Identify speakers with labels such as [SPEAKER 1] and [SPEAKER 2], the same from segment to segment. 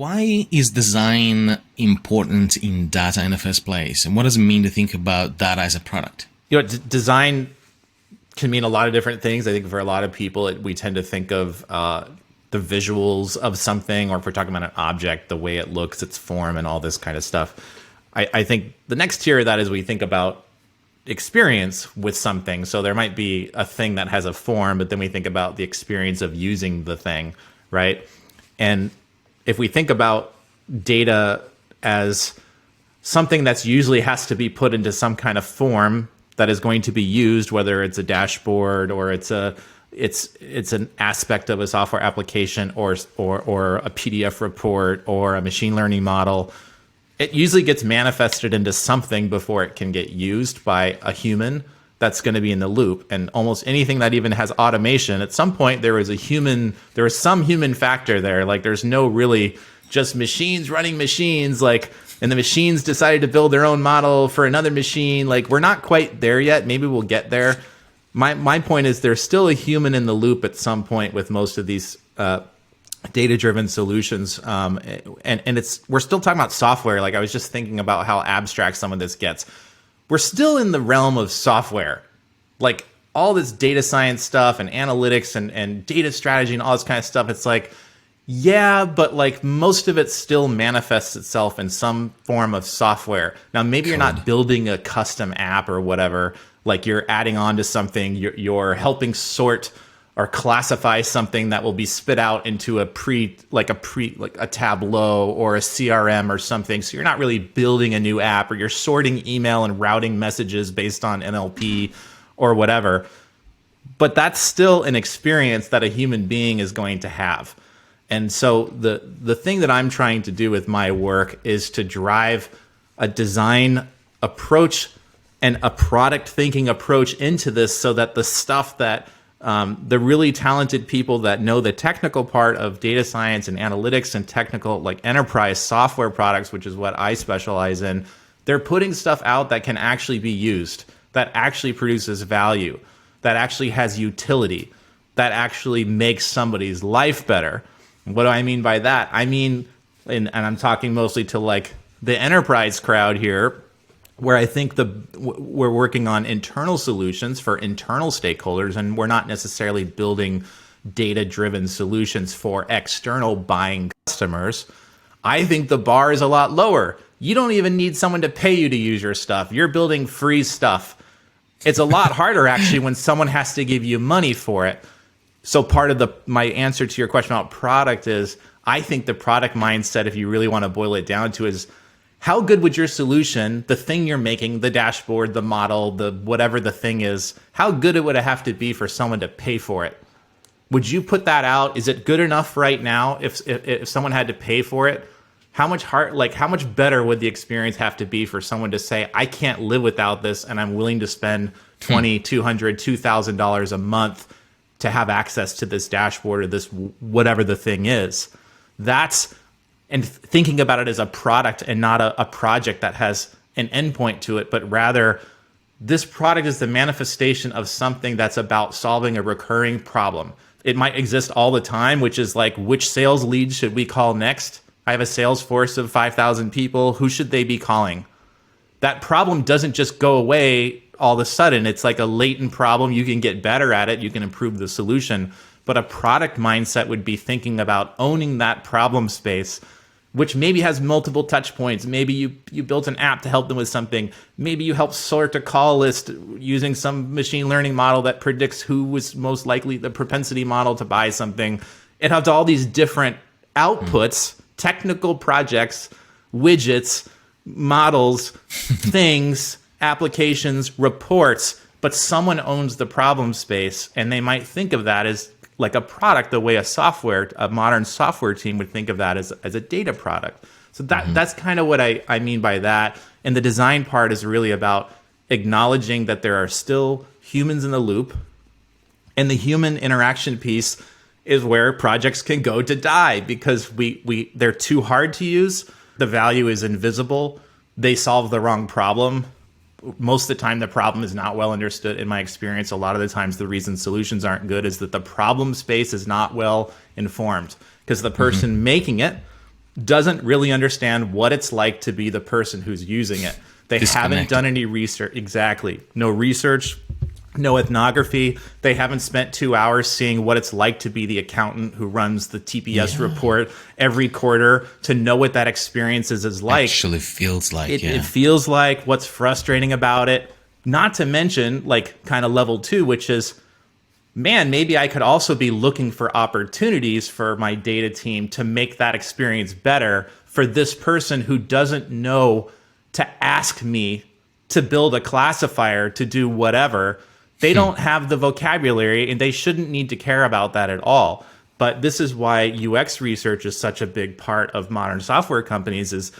[SPEAKER 1] Why is design important in data in the first place? And what does it mean to think about data as a product?
[SPEAKER 2] Design can mean a lot of different things. I think for a lot of people, we tend to think of the visuals of something, or if we're talking about an object, the way it looks, its form, and all this kind of stuff. I think the next tier of that is we think about experience with something. So there might be a thing that has a form, but then we think about the experience of using the thing, right? And if we think about data as something that's usually has to be put into some kind of form that is going to be used, whether it's a dashboard or it's an aspect of a software application or a PDF report or a machine learning model, it usually gets manifested into something before it can get used by a human that's going to be in the loop. And almost anything that even has automation, at some point there was some human factor there. Like there's no really just machines running machines, like, and the machines decided to build their own model for another machine. Like we're not quite there yet. Maybe we'll get there. My point is there's still a human in the loop at some point with most of these data-driven solutions, and we're still talking about software. Like I was just thinking about how abstract some of this gets. We're still in the realm of software, like all this data science stuff and analytics and data strategy and all this kind of stuff. It's like, yeah, but like most of it still manifests itself in some form of software. Now, maybe you're not building a custom app or whatever, like you're adding on to something, you're helping sort or classify something that will be spit out into a Tableau or a CRM or something. So you're not really building a new app, or you're sorting email and routing messages based on NLP or whatever. But that's still an experience that a human being is going to have. And so the thing that I'm trying to do with my work is to drive a design approach and a product thinking approach into this, so that the stuff that the really talented people that know the technical part of data science and analytics and technical, like enterprise software products, which is what I specialize in, they're putting stuff out that can actually be used, that actually produces value, that actually has utility, that actually makes somebody's life better. What do I mean by that? I mean, and I'm talking mostly to like the enterprise crowd here, where I think we're working on internal solutions for internal stakeholders, and we're not necessarily building data-driven solutions for external buying customers. I think the bar is a lot lower. You don't even need someone to pay you to use your stuff. You're building free stuff. It's a lot harder actually when someone has to give you money for it. So part of my answer to your question about product is, I think the product mindset, if you really want to boil it down to, is how good would your solution, the thing you're making, the dashboard, the model, the whatever the thing is, how good it would have to be for someone to pay for it? Would you put that out? Is it good enough right now? If someone had to pay for it, how much better would the experience have to be for someone to say, I can't live without this, and I'm willing to spend $200, $200, $2,000 a month to have access to this dashboard or this whatever the thing is? And thinking about it as a product and not a project that has an endpoint to it, but rather this product is the manifestation of something that's about solving a recurring problem. It might exist all the time, which is like, which sales leads should we call next? I have a sales force of 5,000 people. Who should they be calling? That problem doesn't just go away all of a sudden. It's like a latent problem. You can get better at it. You can improve the solution. But a product mindset would be thinking about owning that problem space, which maybe has multiple touch points. Maybe you built an app to help them with something. Maybe you help sort a call list using some machine learning model that predicts who was most likely, the propensity model to buy something. It has all these different outputs, technical projects, widgets, models, things, applications, reports, but someone owns the problem space, and they might think of that as like a product, the way a modern software team would think of that as a data product. So that's kind of what I mean by that. And the design part is really about acknowledging that there are still humans in the loop, and the human interaction piece is where projects can go to die because they're too hard to use. The value is invisible. They solve the wrong problem. Most of the time, the problem is not well understood. In my experience, a lot of the times the reason solutions aren't good is that the problem space is not well informed, because the person making it doesn't really understand what it's like to be the person who's using it. They haven't done any research. Exactly. No research, no ethnography. They haven't spent 2 hours seeing what it's like to be the accountant who runs the TPS report every quarter to know what that experience is like.
[SPEAKER 1] Actually feels like,
[SPEAKER 2] it feels like, what's frustrating about it. Not to mention, like, kind of level 2, which is, man, maybe I could also be looking for opportunities for my data team to make that experience better for this person who doesn't know to ask me to build a classifier to do whatever. They don't have the vocabulary, and they shouldn't need to care about that at all. But this is why UX research is such a big part of modern software companies. Is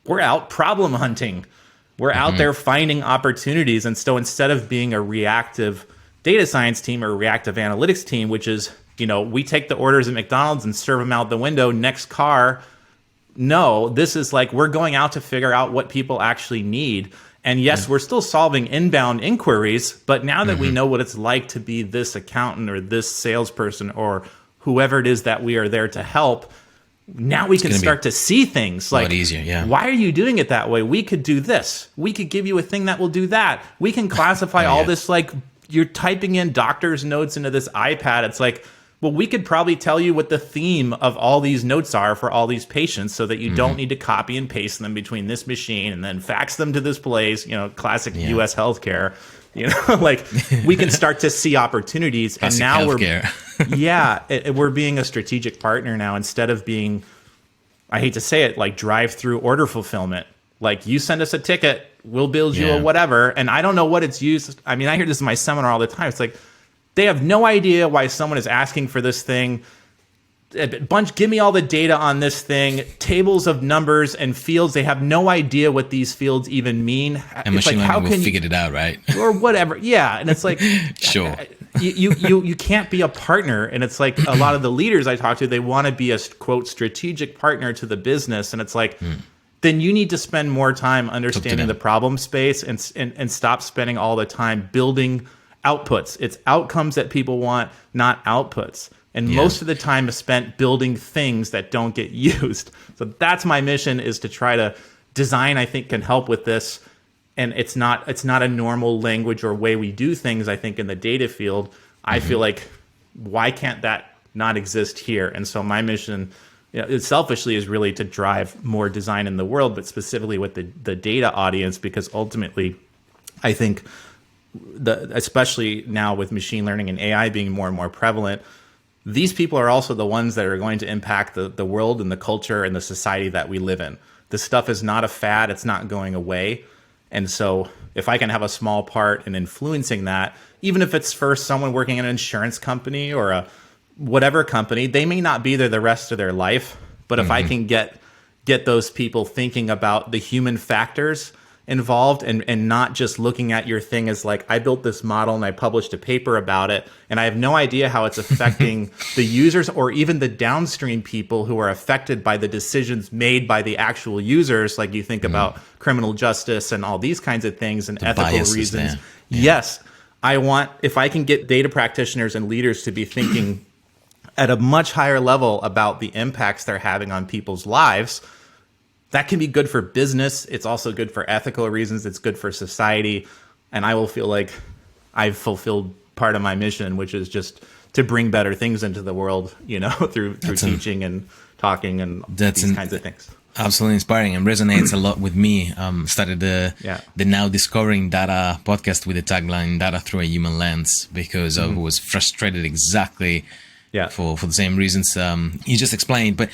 [SPEAKER 2] we're out problem hunting. We're out there finding opportunities. And so instead of being a reactive data science team or a reactive analytics team, which is, we take the orders at McDonald's and serve them out the window, next car. No, this is like, we're going out to figure out what people actually need. And yes, we're still solving inbound inquiries, but now that we know what it's like to be this accountant or this salesperson or whoever it is that we are there to help, now we can start to see things like,
[SPEAKER 1] easier,
[SPEAKER 2] why are you doing it that way? We could do this. We could give you a thing that will do that. We can classify all this, like, you're typing in doctor's notes into this iPad. It's like, well, we could probably tell you what the theme of all these notes are for all these patients so that you don't need to copy and paste them between this machine and then fax them to this place, classic US healthcare. Like, we can start to see opportunities.
[SPEAKER 1] Classic
[SPEAKER 2] and now
[SPEAKER 1] healthcare.
[SPEAKER 2] we're being a strategic partner now instead of being, I hate to say it, like drive-through order fulfillment. Like, you send us a ticket, we'll build you a whatever. And I don't know what it's used. I mean, I hear this in my seminar all the time. It's like, they have no idea why someone is asking for this thing. Give me all the data on this thing, tables of numbers and fields. They have no idea what these fields even mean.
[SPEAKER 1] And machine learning will figure it out, right?
[SPEAKER 2] Or whatever. Yeah. And it's like,
[SPEAKER 1] sure.
[SPEAKER 2] You can't be a partner. And it's like, a lot of the leaders I talk to, they want to be a, quote, strategic partner to the business. And it's like, then you need to spend more time understanding the problem space and stop spending all the time building outputs. It's outcomes that people want, not outputs. And most of the time is spent building things that don't get used. So that's my mission, is to try to design, I think, can help with this. And it's not a normal language or way we do things, I think, in the data field. I feel like, why can't that not exist here? And so my mission, it selfishly is really to drive more design in the world, but specifically with the data audience, because ultimately, I think, especially now with machine learning and AI being more and more prevalent, these people are also the ones that are going to impact the world and the culture and the society that we live in. This stuff is not a fad. It's not going away. And so if I can have a small part in influencing that, even if it's for someone working in an insurance company or a whatever company, they may not be there the rest of their life. But if I can get those people thinking about the human factors involved and not just looking at your thing as like, I built this model and I published a paper about it and I have no idea how it's affecting the users or even the downstream people who are affected by the decisions made by the actual users. Like, you think about criminal justice and all these kinds of things and ethical reasons. Yes, I want, if I can get data practitioners and leaders to be thinking at a much higher level about the impacts they're having on people's lives, that can be good for business. It's also good for ethical reasons. It's good for society. And I will feel like I've fulfilled part of my mission, which is just to bring better things into the world, through teaching and talking and these kinds of things.
[SPEAKER 1] Absolutely inspiring and resonates a lot with me. Started the Now Discovering Data podcast with the tagline "Data Through a Human Lens" because I was frustrated exactly for the same reasons you just explained. But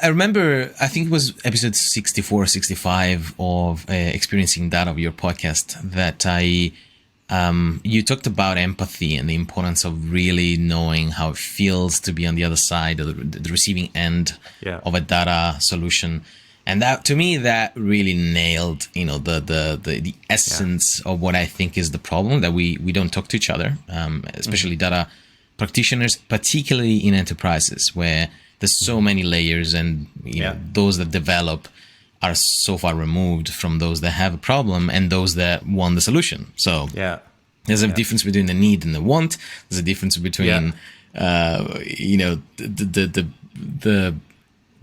[SPEAKER 1] I remember, I think it was episode 64 or 65 of Experiencing Data of your podcast that you talked about empathy and the importance of really knowing how it feels to be on the other side of the receiving end of a data solution. And that, to me, that really nailed, the essence of what I think is the problem, that we don't talk to each other, especially data practitioners, particularly in enterprises where there's so many layers and those that develop are so far removed from those that have a problem and those that want the solution. So there's a difference between the need and the want. There's a difference between the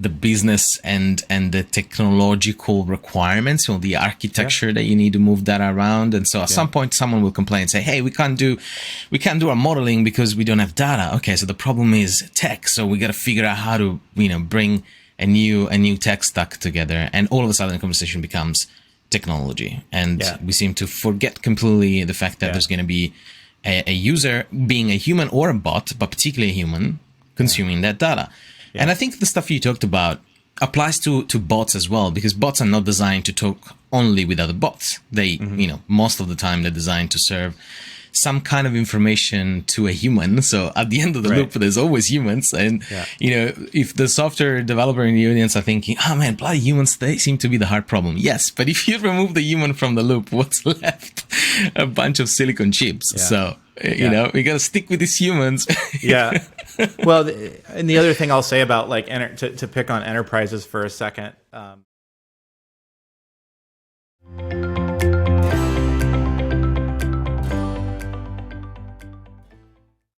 [SPEAKER 1] the business and the technological requirements or the architecture that you need to move data around. And so at some point someone will complain and say, hey, we can't do our modeling because we don't have data. Okay, so the problem is tech. So we got to figure out how to, bring a new tech stack together. And all of a sudden the conversation becomes technology. And we seem to forget completely the fact that there's going to be a user, being a human or a bot, but particularly a human, consuming that data. And I think the stuff you talked about applies to bots as well, because bots are not designed to talk only with other bots. They, most of the time they're designed to serve some kind of information to a human. So at the end of the loop, there's always humans. And, if the software developer in the audience are thinking, oh man, bloody humans, they seem to be the hard problem. Yes, but if you remove the human from the loop, what's left? A bunch of silicon chips. So, we got to stick with these humans.
[SPEAKER 2] Well, and the other thing I'll say about to pick on enterprises for a second,